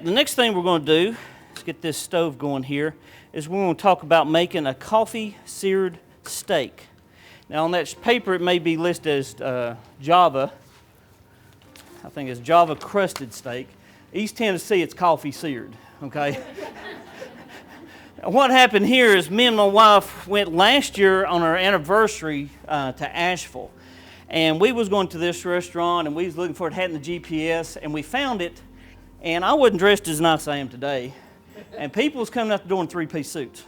the next thing we're going to do, let's get this stove going here, is we're going to talk about making a coffee seared steak. Now on that paper it may be listed as Java. I think it's Java crusted steak. East Tennessee, it's coffee seared, okay? What happened here is me and my wife went last year on our anniversary to Asheville. And we was going to this restaurant and we was looking for it, had in the GPS, and we found it. And I wasn't dressed as nice as I am today. And people was coming out the door in three-piece suits.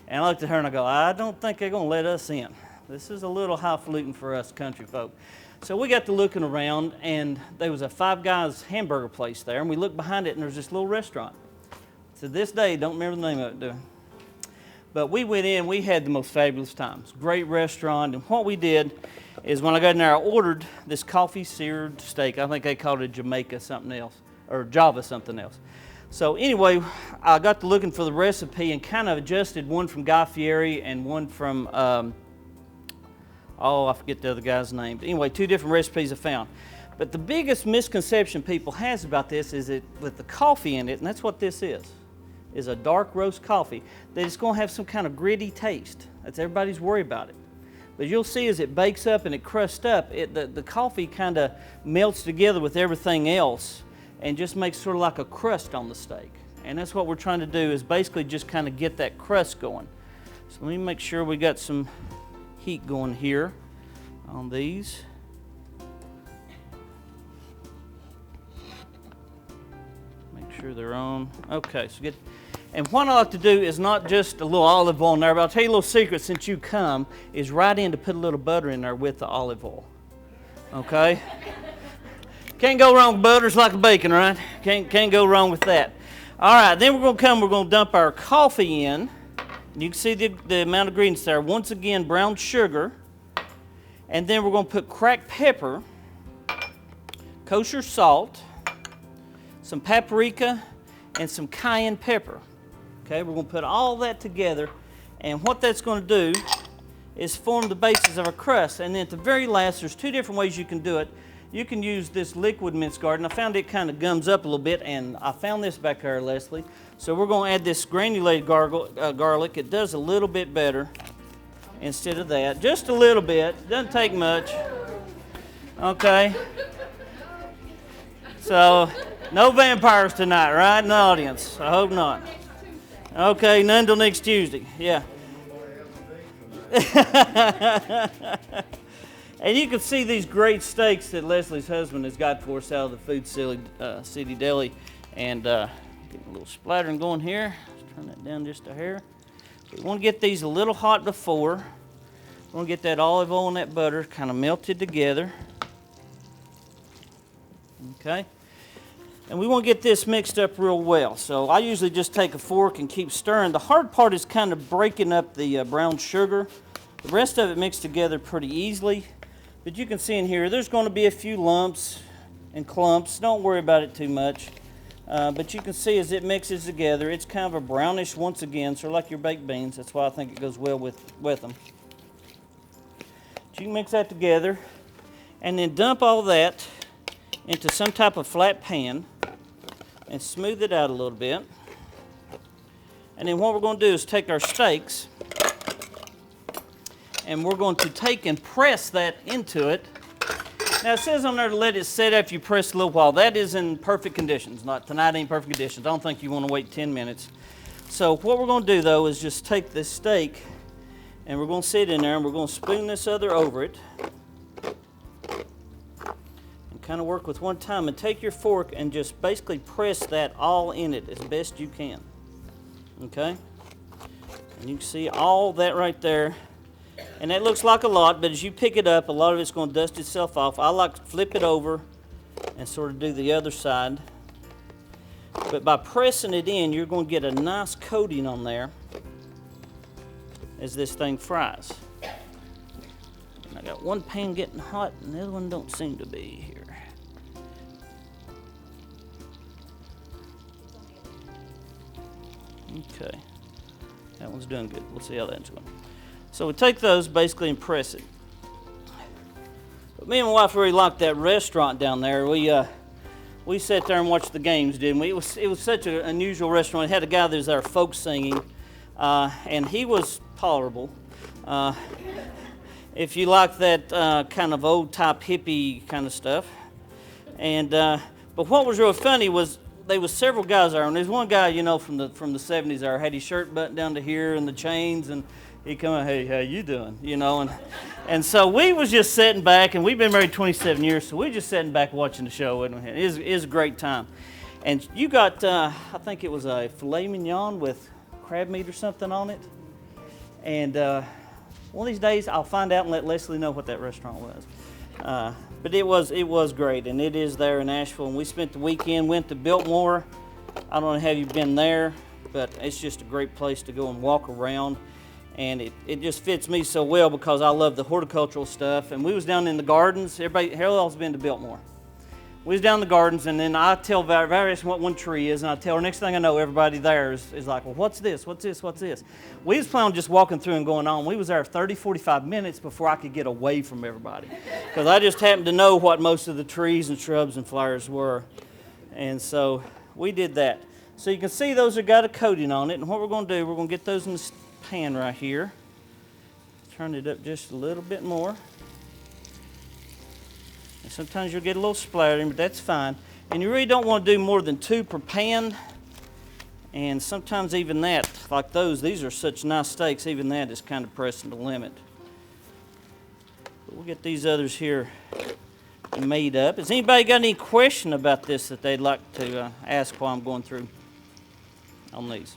And I looked at her and I go, I don't think they're going to let us in. This is a little highfalutin for us country folk. So we got to looking around, and there was a Five Guys hamburger place there, and we looked behind it and there's this little restaurant. To this day, don't remember the name of it, do I? But we went in, we had the most fabulous times. Great restaurant, and what we did is when I got in there, I ordered this coffee seared steak. I think they called it Jamaica something else, or Java something else. So anyway, I got to looking for the recipe and kind of adjusted one from Guy Fieri and one from, I forget the other guy's name. But anyway, two different recipes I found. But the biggest misconception people has about this is it with the coffee in it, and that's what this is a dark roast coffee, that it's going to have some kind of gritty taste. That's everybody's worry about it. But you'll see as it bakes up and it crusts up, the coffee kind of melts together with everything else and just makes sort of like a crust on the steak. And that's what we're trying to do, is basically just kind of get that crust going. So let me make sure we got some heat going here on these. Make sure they're on. Okay, so get. And what I like to do is not just a little olive oil in there, but I'll tell you a little secret since you come, is right in to put a little butter in there with the olive oil. Okay? Can't go wrong with butter. It's like bacon, right? Can't go wrong with that. All right, then we're going to dump our coffee in. You can see the amount of ingredients there. Once again, brown sugar. And then we're going to put cracked pepper, kosher salt, some paprika, and some cayenne pepper. Okay, we're going to put all that together, and what that's going to do is form the basis of a crust. And then at the very last, there's two different ways you can do it. You can use this liquid minced garlic. I found it kind of gums up a little bit, and I found this back there, Leslie. So we're going to add this granulated garlic. It does a little bit better instead of that. Just a little bit. Doesn't take much. Okay. So, no vampires tonight, right, in the audience? I hope not. Okay, none till next Tuesday. Yeah. And you can see these great steaks that Leslie's husband has got for us out of the Food City Deli. And getting a little splattering going here. Let's turn that down just a hair. We want to get these a little hot before. We want to get that olive oil and that butter kind of melted together. Okay. And we want to get this mixed up real well. So I usually just take a fork and keep stirring. The hard part is kind of breaking up the brown sugar. The rest of it mixed together pretty easily. But you can see in here, there's going to be a few lumps and clumps. Don't worry about it too much. But you can see as it mixes together, it's kind of a brownish once again, sort of like your baked beans. That's why I think it goes well with them. So you can mix that together and then dump all that into some type of flat pan and smooth it out a little bit. And then what we're going to do is take our steaks and we're going to take and press that into it. Now it says on there to let it set after you press a little while. That is in perfect conditions. Tonight ain't perfect conditions. I don't think you want to wait 10 minutes. So what we're going to do though is just take this steak and we're going to sit in there and we're going to spoon this other over it. And kind of work with one time and take your fork and just basically press that all in it as best you can. Okay? And you can see all that right there. And that looks like a lot, but as you pick it up, a lot of it's going to dust itself off. I like to flip it over and sort of do the other side. But by pressing it in, you're going to get a nice coating on there as this thing fries. And I got one pan getting hot, and the other one don't seem to be here. Okay, that one's doing good. We'll see how that's going. So we take those basically and press it. But me and my wife really liked that restaurant down there. We we sat there and watched the games, didn't we? It was such an unusual restaurant. It had a guy that was there folk singing, and he was tolerable. If you like that kind of old type hippie kind of stuff. And but what was real funny was there was several guys there, and there's one guy, you know, from the 70s there, had his shirt buttoned down to here and the chains, and he come out, hey, how you doing? You know, and so we was just sitting back, and we've been married 27 years, so we just sitting back watching the show, wasn't we? It was a great time. And you got, I think it was a filet mignon with crab meat or something on it. And one of these days, I'll find out and let Leslie know what that restaurant was. But it was great, and it is there in Asheville. And we spent the weekend, went to Biltmore. I don't know how you've been there, but it's just a great place to go and walk around. And it just fits me so well because I love the horticultural stuff. And we was down in the gardens. Everybody else been to Biltmore. We was down in the gardens, and then I tell Valerie what one tree is, and I tell her, next thing I know, everybody there is like, well, what's this, what's this, what's this? We was planning on just walking through and going on. We was there 30, 45 minutes before I could get away from everybody. Because I just happened to know what most of the trees and shrubs and flowers were. And so we did that. So you can see those have got a coating on it, and what we're going to do, we're going to get those in this pan right here. Turn it up just a little bit more. And sometimes you'll get a little splattering, but that's fine. And you really don't want to do more than 2 per pan. And sometimes even that, like those, these are such nice steaks, even that is kind of pressing the limit. But we'll get these others here made up. Has anybody got any question about this that they'd like to ask while I'm going through on these?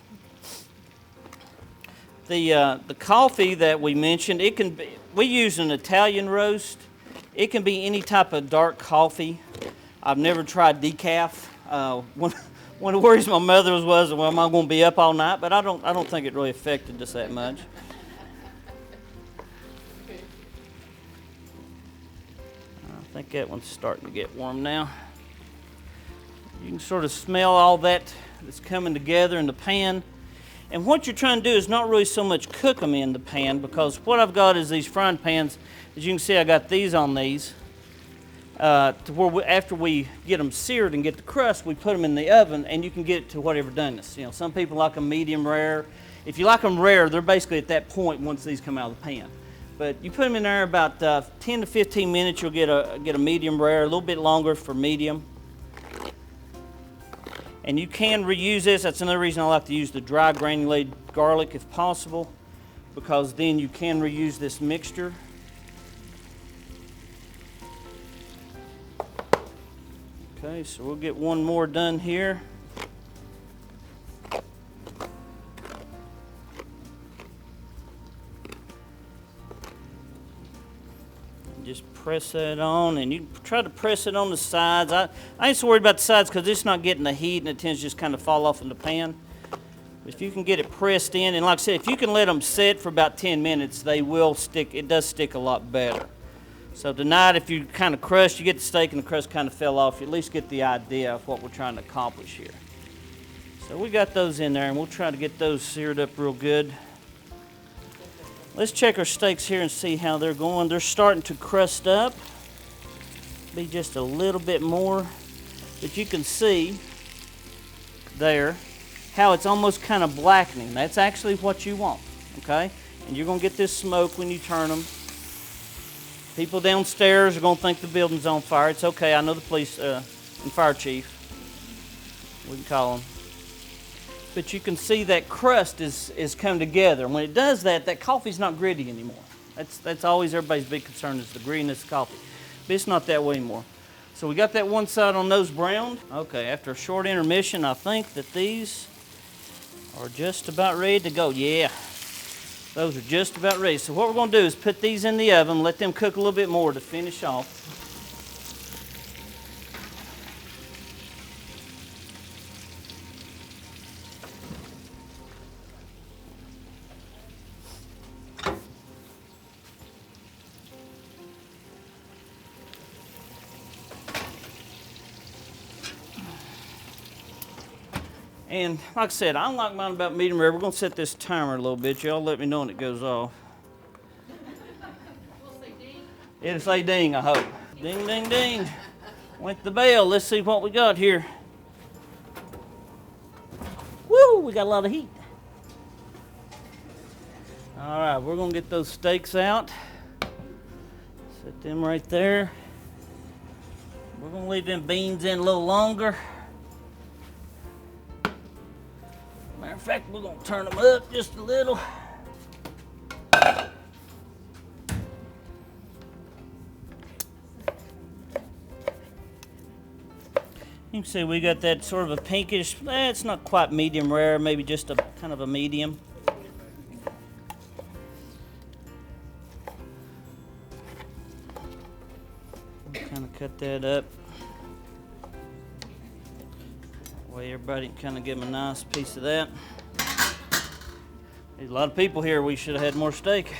The coffee that we mentioned, it can be, we use an Italian roast. It can be any type of dark coffee. I've never tried decaf. One of the worries my mother was, well, am I going to be up all night? But I don't think it really affected us that much. I think that one's starting to get warm now. You can sort of smell all that that's coming together in the pan. And what you're trying to do is not really so much cook them in the pan, because what I've got is these frying pans. As you can see, I got these on these. To where after we get them seared and get the crust, we put them in the oven, and you can get it to whatever doneness. You know, some people like them medium rare. If you like them rare, they're basically at that point once these come out of the pan. But you put them in there about 10 to 15 minutes, you'll get a medium rare, a little bit longer for medium. And you can reuse this. That's another reason I like to use the dry granulated garlic if possible, because then you can reuse this mixture. Okay, so we'll get one more done here. Just press that on, and you try to press it on the sides. I ain't so worried about the sides because it's not getting the heat, and it tends to just kind of fall off in the pan. But if you can get it pressed in, and like I said, if you can let them sit for about 10 minutes, they will stick. It does stick a lot better. So tonight, if you kind of crust, you get the steak and the crust kind of fell off, you at least get the idea of what we're trying to accomplish here. So we got those in there, and we'll try to get those seared up real good. Let's check our steaks here and see how they're going. They're starting to crust up. Be just a little bit more. But you can see there how it's almost kind of blackening. That's actually what you want, okay? And you're going to get this smoke when you turn them. People downstairs are going to think the building's on fire. It's okay. I know the police and fire chief. We can call them. But you can see that crust is come together. And when it does that, that coffee's not gritty anymore. That's always everybody's big concern is the grittiness of coffee. But it's not that way anymore. So we got that one side on those browned. Okay, after a short intermission, I think that these are just about ready to go. Yeah, those are just about ready. So what we're going to do is put these in the oven, let them cook a little bit more to finish off. And like I said, I don't like mine about medium rare. We're going to set this timer a little bit. Y'all let me know when it goes off. We'll say ding. It'll say ding, I hope. Ding, ding, ding. Went the bell. Let's see what we got here. Woo, we got a lot of heat. All right, we're gonna get those steaks out. Set them right there. We're gonna leave them beans in a little longer. Matter of fact, we're gonna turn them up just a little. You can see we got that sort of a pinkish, it's not quite medium rare, maybe just a kind of a medium. Kind of cut that up. That way everybody can kind of give them a nice piece of that. There's a lot of people here, we should have had more steak.